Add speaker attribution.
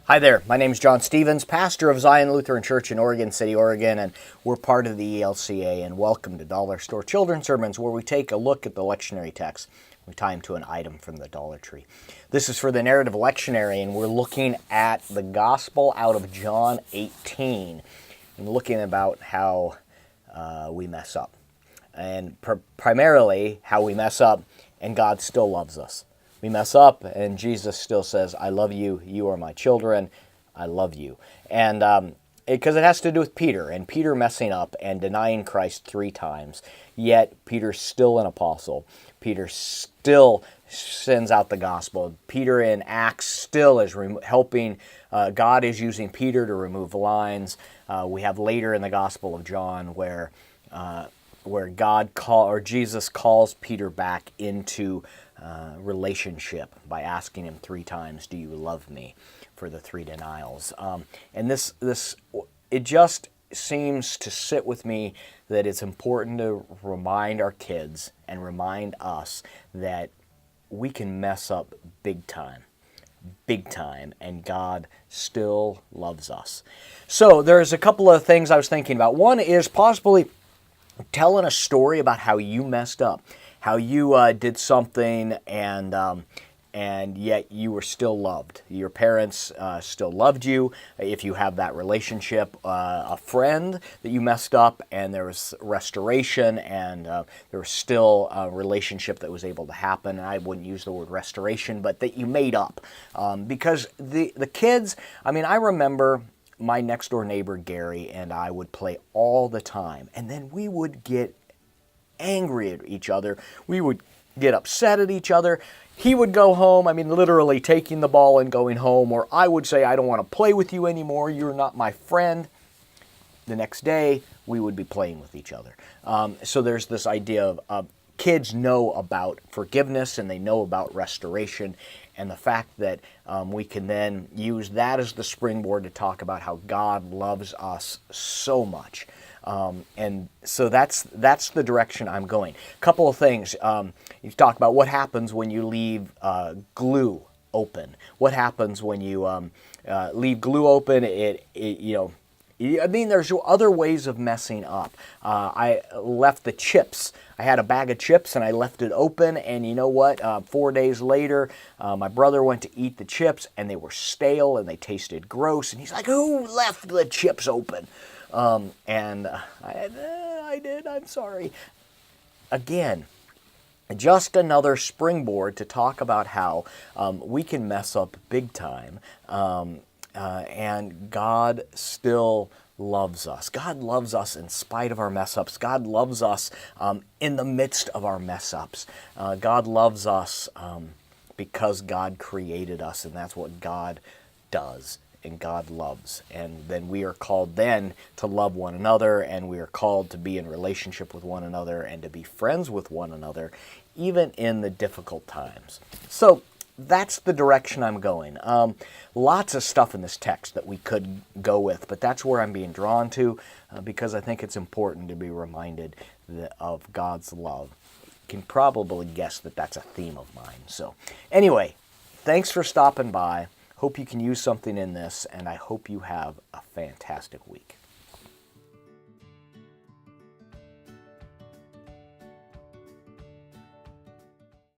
Speaker 1: Hi there, my name is John Stevens, pastor of Zion Lutheran Church in Oregon City, Oregon, and we're part of the ELCA, and welcome to Dollar Store Children's Sermons, where we take a look at the lectionary text. We tie them to an item from the Dollar Tree. This is for the narrative lectionary, and we're looking at the Gospel out of John 18, and looking about how we mess up, and primarily how we mess up, and God still loves us. We mess up, and Jesus still says, I love you, you are my children, I love you. And because it has to do with Peter, and Peter messing up and denying Christ 3 times, yet Peter's still an apostle. Peter still sends out the gospel. Peter in Acts still is helping. God is using Peter to remove lines. We have later in the Gospel of John where Jesus calls Peter back into relationship by asking him 3 times, do you love me, for the 3 denials. And this it just seems to sit with me that it's important to remind our kids and remind us that we can mess up big time, and God still loves us. So there's a couple of things I was thinking about. One is possibly telling a story about how you messed up, how you did something and yet you were still loved. Your parents still loved you. If you have that relationship, a friend that you messed up and there was restoration and there was still a relationship that was able to happen. And I wouldn't use the word restoration, but that you made up. Because the kids, I remember my next door neighbor, Gary, and I would play all the time. And then we would get angry at each other. We would get upset at each other. He would go home, literally taking the ball and going home, or I would say, I don't want to play with you anymore. You're not my friend. The next day, we would be playing with each other. So there's this idea of kids know about forgiveness and they know about restoration, and the fact that we can then use that as the springboard to talk about how God loves us so much. And so that's the direction I'm going. A couple of things. You talk about what happens when you leave glue open. What happens when you leave glue open? There's other ways of messing up. I left the chips. I had a bag of chips and I left it open, and you know what? 4 days later, my brother went to eat the chips and they were stale and they tasted gross. And he's like, "Who left the chips open?" I did. I'm sorry. Again, just another springboard to talk about how we can mess up big time. And God still loves us. God loves us in spite of our mess-ups. God loves us in the midst of our mess-ups. God loves us because God created us, and that's what God does, and God loves. And then we are called then to love one another, and we are called to be in relationship with one another and to be friends with one another, even in the difficult times. So that's the direction I'm going. Lots of stuff in this text that we could go with, but that's where I'm being drawn to because I think it's important to be reminded of God's love. You can probably guess that that's a theme of mine. So anyway, thanks for stopping by. Hope you can use something in this, and I hope you have a fantastic week.